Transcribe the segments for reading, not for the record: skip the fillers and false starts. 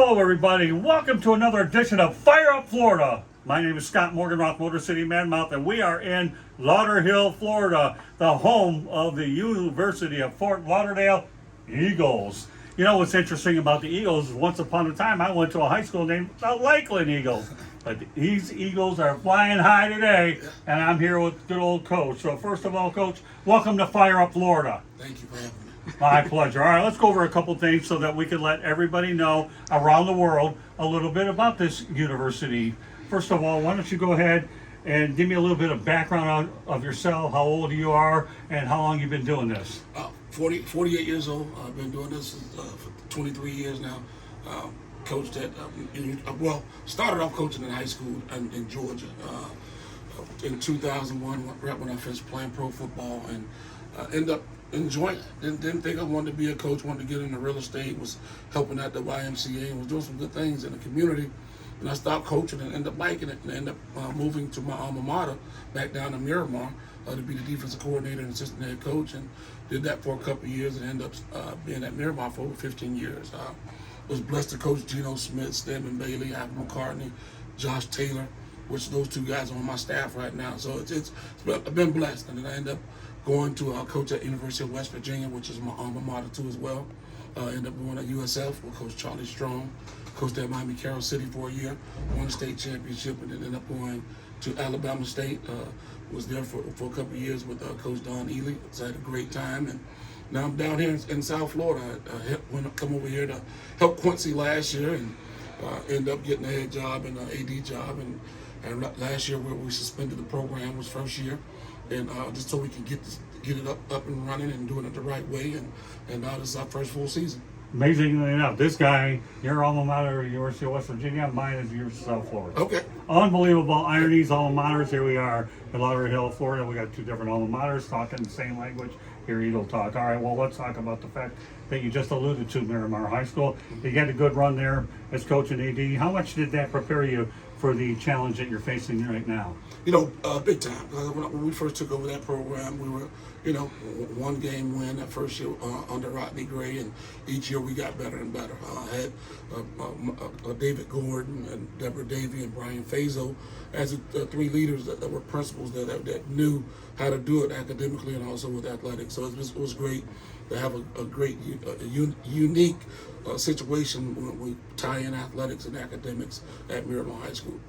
Hello, everybody. Welcome to another edition of Fire Up Florida. My name is Scott Morganroth, Motor City Manmouth, and we are in Lauderdale, Florida, the home of the University of Fort Lauderdale Eagles. You know what's interesting about the Eagles is once upon a time I went to a high school named the Lakeland Eagles. But these Eagles are flying high today, and I'm here with good old Coach. So first of all, Coach, welcome to Fire Up Florida. Thank you for having me. My pleasure. All right, let's go over a couple things so that we can let everybody know around the world a little bit about this university. First of all, why don't you go ahead and give me a little bit of background of yourself, how old you are, and how long you've been doing this. 48 years old. I've been doing this for 23 years now. Coached at, started off coaching in high school in Georgia. In 2001, right when I finished playing pro football, and ended up enjoying it. Didn't think I wanted to be a coach, wanted to get into real estate, was helping at the YMCA, and was doing some good things in the community. And I stopped coaching and ended up liking it, and ended up moving to my alma mater back down to Miramar to be the defensive coordinator and assistant head coach, and did that for a couple of years and ended up being at Miramar for over 15 years. Was blessed to coach Geno Smith, Damon Bailey, Alvin McCartney, Josh Taylor, which those two guys are on my staff right now. So I've been blessed, and then I ended up going to coach at University of West Virginia, which is my alma mater too as well. Ended up going at USF with Coach Charlie Strong, coached at Miami Carroll City for a year, won a state championship, and then ended up going to Alabama State. Was there for a couple of years with Coach Don Ely. So I had a great time, and now I'm down here in South Florida. I come over here to help Quincy last year, and ended up getting a head job and an AD job. And last year we suspended the program, was first year, and just so we can get it up and running and doing it the right way. And now this is our first full season. Amazingly enough, this guy, your alma mater, University of West Virginia, mine is University of South Florida. Okay. Unbelievable ironies, alma maters. Here we are in Lauderdale, Florida. We got two different alma maters talking the same language. Here, Eagle talk. All right, well, let's talk about the fact that you just alluded to Miramar High School. You got a good run there as coach and AD. How much did that prepare you for the challenge that you're facing right now? You know, big time. When we first took over that program, we were, one game win that first year under Rodney Gray, and each year we got better and better. I had David Gordon and Deborah Davey and Brian Fazo as the three leaders that were principals that knew how to do it academically and also with athletics. So it was great to have a great, unique situation when we tie in athletics and academics at Miramar High School.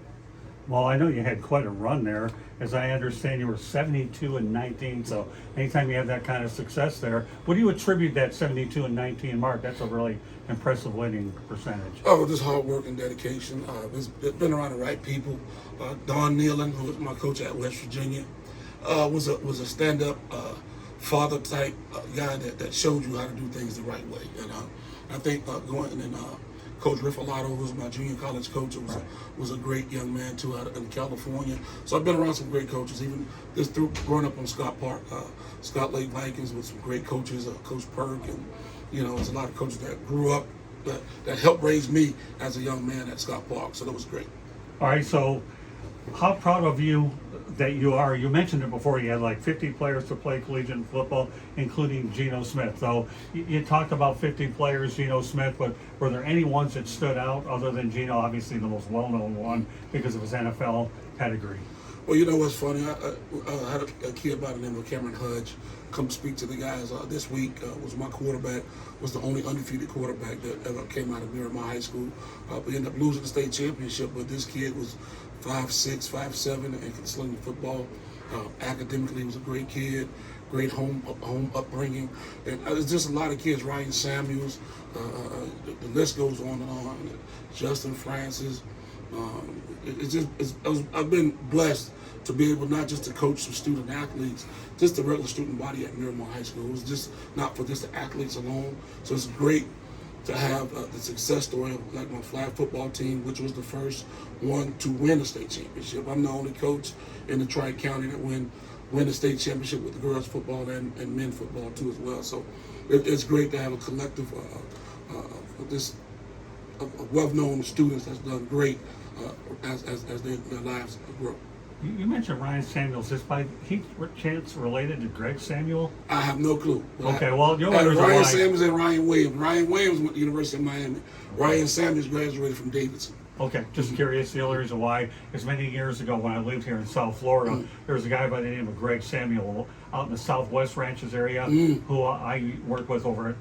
Well, I know you had quite a run there. As I understand, you were 72-19. So anytime you have that kind of success there, what do you attribute that 72-19 mark? That's a really impressive winning percentage. Oh, just hard work and dedication. It's been around the right people. Don Nealon, who was my coach at West Virginia, was a stand-up father type guy that showed you how to do things the right way. And I think going and Coach Riffalato, who was my junior college coach, was a great young man too out in California. So I've been around some great coaches, even just through growing up on Scott Park, Scott Lake Vikings with some great coaches, Coach Perk, and there's a lot of coaches that grew up that helped raise me as a young man at Scott Park. So that was great. All right, so how proud of you that you are. You mentioned it before, you had like 50 players to play collegiate football, including Geno Smith. So you talked about 50 players, Geno Smith, but were there any ones that stood out other than Geno, obviously the most well-known one because of his NFL pedigree? Well, you know what's funny? I had a kid by the name of Cameron Hudge come speak to the guys this week. Was my quarterback, was the only undefeated quarterback that ever came out of Miramar High School. We ended up losing the state championship, but this kid was 5'6", 5'7", and could sling the football. Academically, he was a great kid, great home upbringing. And there's just a lot of kids, Ryan Samuels, the list goes on and on. Justin Francis. I've been blessed to be able not just to coach some student athletes, just the regular student body at Miramar High School. It was just not for just the athletes alone. So it's great to have the success story of like my flag football team, which was the first one to win a state championship. I'm the only coach in the Tri-County that win the state championship with the girls football and men football too as well. So it's great to have a collective of well-known students that's done great as their lives grow. You mentioned Ryan Samuels. Is by he chance related to Greg Samuel? I have no clue. Okay, well, you'll Ryan why. Samuels and Ryan Williams. Ryan Williams went to the University of Miami. Ryan Samuels graduated from Davidson. Okay, just curious. The only reason why is many years ago when I lived here in South Florida, there was a guy by the name of Greg Samuel out in the Southwest Ranches area who I work with over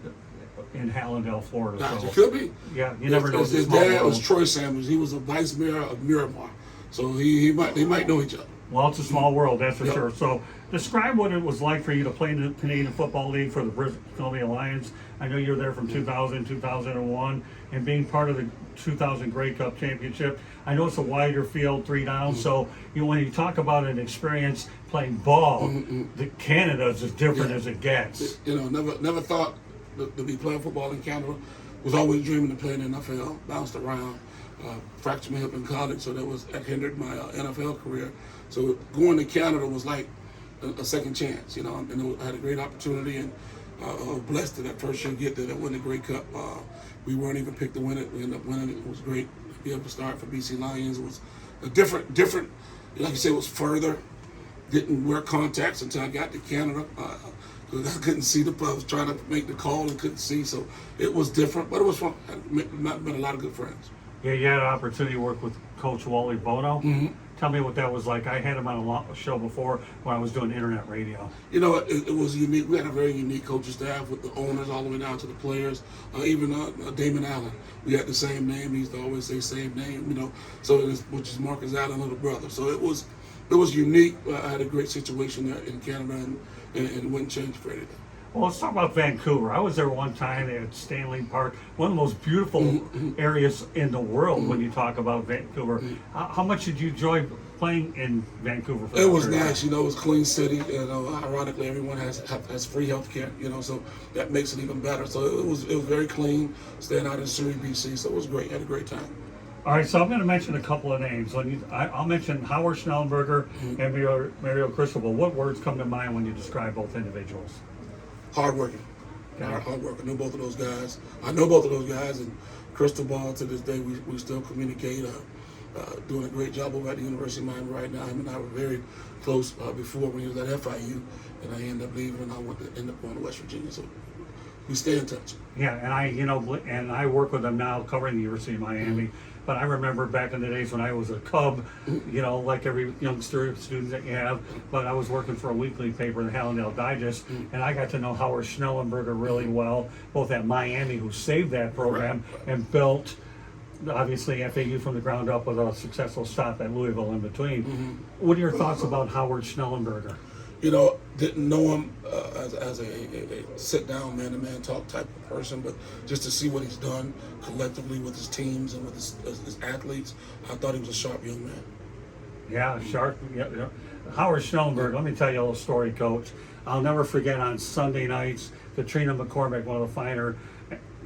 in Hallandale, Florida. Gotcha. So, Could be. yeah, you never know. His dad was Troy Samuels. He was a vice mayor of Miramar. So they might know each other. Well, it's a small world, that's for Yep. sure. So, describe what it was like for you to play in the Canadian Football League for the British Columbia Lions. I know you were there from 2000, 2001, and being part of the 2000 Grey Cup Championship. I know it's a wider field, 3 down. So, when you talk about an experience playing ball, Canada is as different as it gets. Never thought to be playing football in Canada. Was always dreaming to play in the NFL. Bounced around. Fractured my hip in college, so that hindered my NFL career. So going to Canada was like a second chance, and I had a great opportunity, and I was blessed to that first year get there to win the Grey Cup. We weren't even picked to win it. We ended up winning it. It was great to be able to start for BC Lions. It was a different, like you said, it was further. Didn't wear contacts until I got to Canada. I couldn't see I was trying to make the call and couldn't see, so it was different, but it was fun. I met a lot of good friends. Yeah, you had an opportunity to work with Coach Wally Bono. Tell me what that was like. I had him on a show before when I was doing internet radio. It was unique. We had a very unique coaching staff with the owners all the way down to the players. Even Damon Allen, we had the same name. He used to always say same name, so which is Marcus Allen's little brother. So it was unique. I had a great situation there in Canada, and it wouldn't change for anything. Well, let's talk about Vancouver. I was there one time at Stanley Park, one of the most beautiful areas in the world when you talk about Vancouver. How much did you enjoy playing in Vancouver? It was nice, it was a clean city. Ironically, everyone has free health care, so that makes it even better. So it was very clean, staying out in Surrey, BC, so it was great. Had a great time. All right, so I'm going to mention a couple of names. I'll mention Howard Schnellenberger and Mario Cristobal. What words come to mind when you describe both individuals? Hardworking. Okay. Hard work. I know both of those guys. And Cristobal, to this day, we still communicate. Doing a great job over at the University of Miami right now. Him and I were very close before when he was at FIU, and I ended up leaving, and I ended up going to West Virginia. So we stay in touch. Yeah, and I work with them now covering the University of Miami. But I remember back in the days when I was a Cub, like every youngster student that you have. But I was working for a weekly paper, the Hallandale Digest, and I got to know Howard Schnellenberger really well, both at Miami, who saved that program and built, obviously, FAU from the ground up with a successful stop at Louisville in between. What are your thoughts about Howard Schnellenberger? Didn't know him as a sit-down, man-to-man talk type of person, but just to see what he's done collectively with his teams and with his athletes, I thought he was a sharp young man. Yeah, sharp. Yeah. Howard Schnellenberger, let me tell you a little story, Coach. I'll never forget on Sunday nights, Katrina McCormick, one of the finer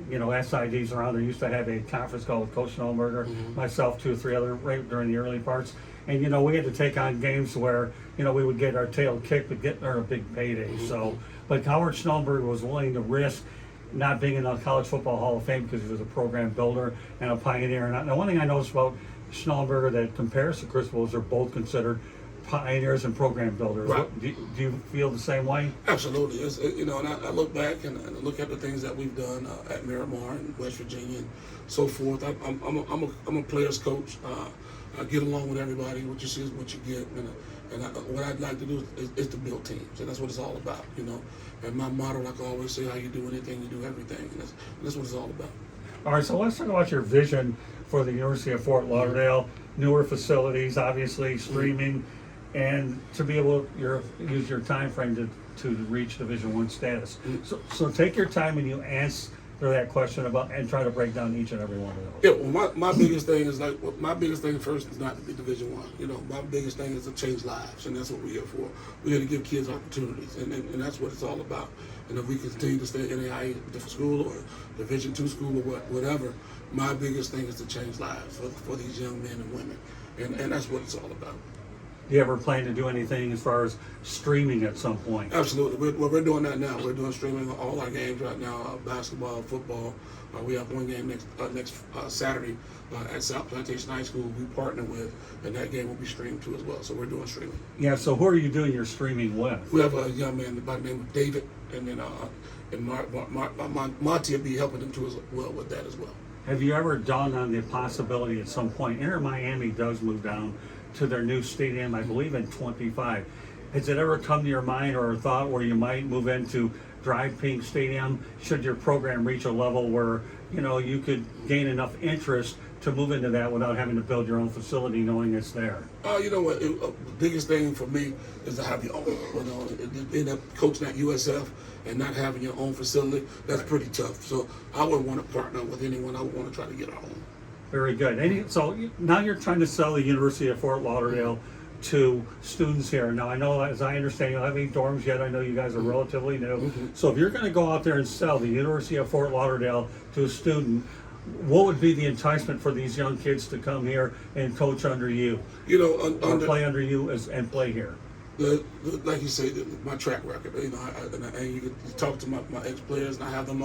SIDs around there, used to have a conference call with Coach Schnellenberger, myself, 2 or 3 other, right during the early parts. And, we had to take on games where, we would get our tail kicked, but get our big payday. So, but Howard Schnellenberger was willing to risk not being in the College Football Hall of Fame because he was a program builder and a pioneer. And the one thing I noticed about Schnellenberger that compares to Cristobal is they're both considered pioneers and program builders. Right. Do you feel the same way? Absolutely. And I look back and I look at the things that we've done at Miramar and West Virginia and so forth. I'm a player's coach. I get along with everybody. What you see is what you get. What I'd like to do is to build teams, and that's what it's all about. And my motto, like I always say, how you do anything, you do everything. And that's what it's all about. All right, so let's talk about your vision for the University of Fort Lauderdale. Newer facilities, obviously, streaming, and to be able to use your time frame to reach Division I status. So take your time and you answer that question and try to break down each and every one of those. Yeah, well, my biggest thing is my biggest thing first is not to be Division I. My biggest thing is to change lives, and that's what we're here for. We're here to give kids opportunities, and that's what it's all about. And if we continue to stay in NAIA school or Division II school or whatever, my biggest thing is to change lives for these young men and women, and that's what it's all about. Do you ever plan to do anything as far as streaming at some point? Absolutely. We're doing that now. We're doing streaming all our games right now, basketball, football. We have one game next Saturday at South Plantation High School we partner with, and that game will be streamed too as well. So we're doing streaming. Yeah, so who are you doing your streaming with? We have a young man by the name of David, and then Monty will be helping them too as well with that as well. Have you ever dawned on the possibility at some point, Inter Miami does move down to their new stadium, I believe in 25. Has it ever come to your mind or a thought where you might move into Drive Pink Stadium should your program reach a level where, you know, you could gain enough interest to move into that without having to build your own facility knowing it's there? You know what, the biggest thing for me is to have your own. You know, end up coaching at USF and not having your own facility, that's pretty tough. So I wouldn't want to partner with anyone. I would want to try to get our own. Very good. So now you're trying to sell the University of Fort Lauderdale to students here. Now I know, as I understand, you don't have any dorms yet. I know you guys are relatively new. So if you're going to go out there and sell the University of Fort Lauderdale to a student, what would be the enticement for these young kids to come here and coach under you? You know, or play under you and play here? Like you say, my track record. You know, and you talk to my ex-players, and I have them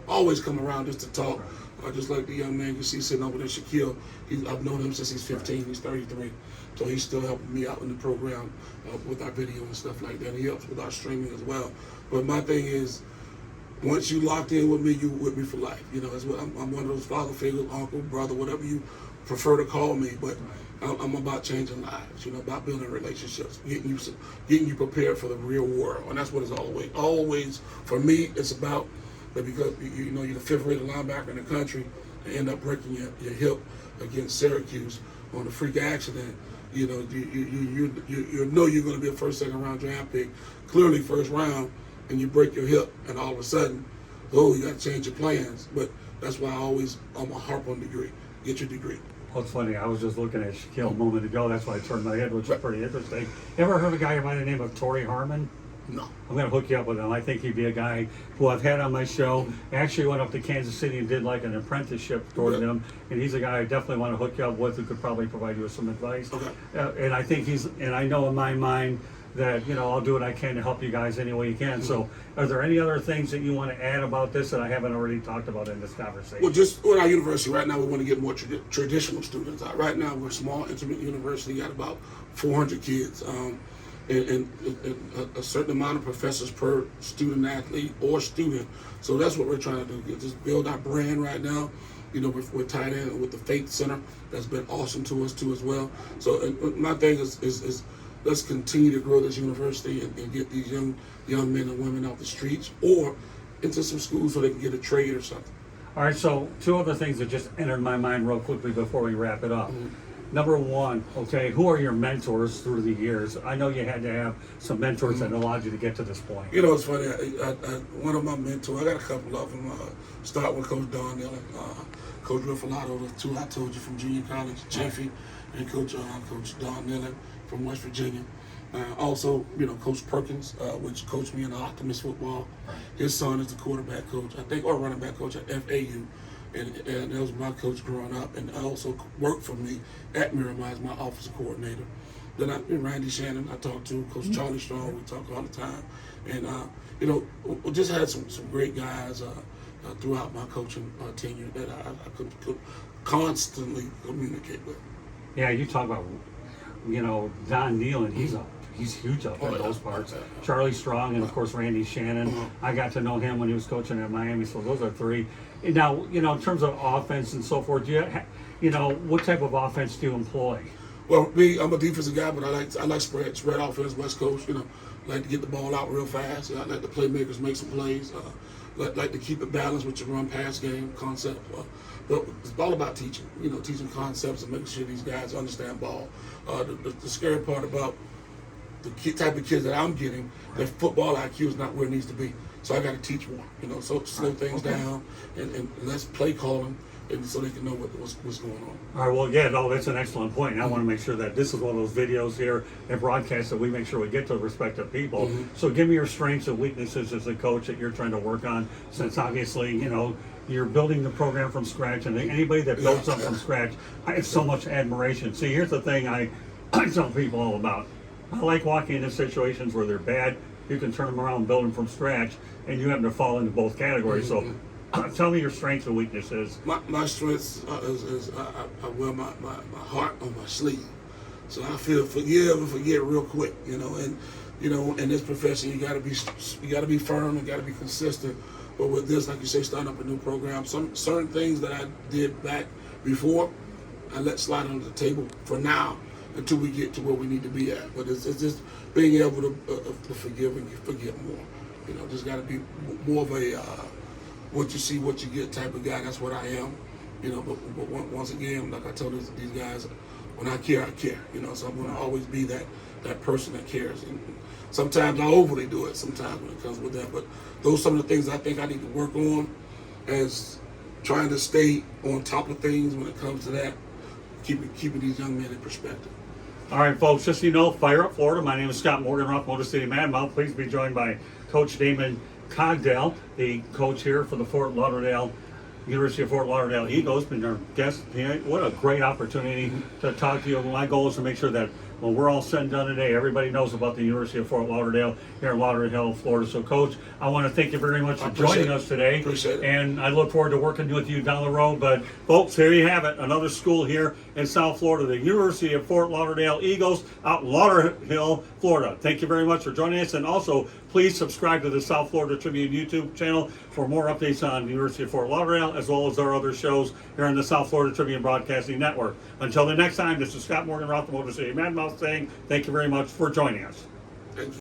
always come around just to talk. Just like the young man you see sitting over there, Shaquille. I've known him since he's 15. He's 33, so he's still helping me out in the program with our video and stuff like that. He helps with our streaming as well. But my thing is, once you locked in with me, you with me for life. You know, that's what I'm one of those father figures, uncle, brother, whatever you prefer to call me. But I'm about changing lives. You know, about building relationships, getting you prepared for the real world, and that's what it's always for me. It's about that because you know you're the fifth-rated linebacker in the country and end up breaking your hip against Syracuse on a freak accident. You know, you know you're going to be a first, second round draft pick, clearly first round, and you break your hip, and all of a sudden, you got to change your plans. But that's why I'm a harp on degree. Get your degree. Well, it's funny. I was just looking at Shaquille a moment ago. That's why I turned my head, which is pretty interesting. You ever heard of a guy by the name of Torrey Harmon? No. I'm going to hook you up with him. I think he'd be a guy who I've had on my show. I actually went up to Kansas City and did like an apprenticeship towards him. And he's a guy I definitely want to hook you up with who could probably provide you with some advice. Okay. And I think and I know in my mind that, you know, I'll do what I can to help you guys any way you can. So are there any other things that you want to add about this that I haven't already talked about in this conversation? Well, just with our university right now, we want to get more traditional students out. Right now, we're a small, intimate university, got about 400 kids. And a certain amount of professors per student athlete or student. So that's what we're trying to do, just build our brand right now. You know, we're tied in with the Faith Center. That's been awesome to us too as well. So my thing is let's continue to grow this university and get these young men and women off the streets or into some schools so they can get a trade or something. All right, so two other things that just entered my mind real quickly before we wrap it up. Number one, okay, who are your mentors through the years? I know you had to have some mentors that allowed you to get to this point. You know, it's funny. One of my mentors, I got a couple of them. Start with Coach Donnell, Coach Riffalato, the two I told you from junior college, Chaffee, and Coach Donnell from West Virginia. Also, you know, Coach Perkins, which coached me in the Optimist football. His son is the quarterback coach, I think, or running back coach at FAU. And that was my coach growing up, and also worked for me at Miramar as my offensive coordinator. Then Randy Shannon, I talked to, Coach Charlie Strong, we talk all the time. And, you know, we just had some great guys throughout my coaching tenure that I could constantly communicate with. Yeah, you talk about, you know, Don Nealon, he's huge up in those parts. Charlie Strong and, of course, Randy Shannon. I got to know him when he was coaching at Miami, so those are three. Now, you know, in terms of offense and so forth, you know, what type of offense do you employ? Well, I'm a defensive guy, but I like spread offense, West Coast. You know, like to get the ball out real fast. I like the playmakers make some plays. Like to keep it balanced with your run-pass game concept. But it's all about teaching. You know, teaching concepts and making sure these guys understand ball. The scary part about the type of kids that I'm getting, their football IQ is not where it needs to be. So I got to teach more, you know, so slow things down and let's play call them, and so they can know what's going on. All right, well, yeah, no, that's an excellent point. And I want to make sure that this is one of those videos here and broadcasts that we make sure we get to the respective people. So give me your strengths and weaknesses as a coach that you're trying to work on, since obviously, you know, you're building the program from scratch, and anybody that builds something from scratch, I have so much admiration. See, here's the thing I tell people all about. I like walking into situations where they're bad. You can turn them around, build them from scratch, and you happen to fall into both categories. So tell me your strengths and weaknesses. My strengths is I wear my heart on my sleeve. So I forget real quick, and in this profession you gotta be firm and gotta be consistent. But with this, like you say, starting up a new program, some certain things that I did back before, I let slide under the table for now until we get to where we need to be at. But it's just being able to forgive and forget more. Just gotta be more of a what you see, what you get type of guy. That's what I am. But once again, like I told these guys, when I care, I care. So I'm gonna always be that person that cares. And sometimes I overly do it. Sometimes when it comes with that, but those are some of the things I think I need to work on, as trying to stay on top of things when it comes to that, keeping these young men in perspective. All right, folks, just so you know, Fire Up Florida. My name is Scott Morgan, Motor City Madmouth. Please be joined by Coach Damon Cogdell, the coach here for the University of Fort Lauderdale Eagles. Been our guest. What a great opportunity to talk to you. My goal is to make sure that when we're all said and done today, everybody knows about the University of Fort Lauderdale here in Lauderdale, Florida. So, Coach, I want to thank you very much for joining us today. Appreciate it. And I look forward to working with you down the road. But, folks, there you have it. Another school here in South Florida, the University of Fort Lauderdale Eagles out in Lauderdale, Florida. Thank you very much for joining us. And also, please subscribe to the South Florida Tribune YouTube channel for more updates on the University of Fort Lauderdale, as well as our other shows here on the South Florida Tribune Broadcasting Network. Until the next time, this is Scott Morgan, Motor City Madmouth, saying thank you very much for joining us. Thank you.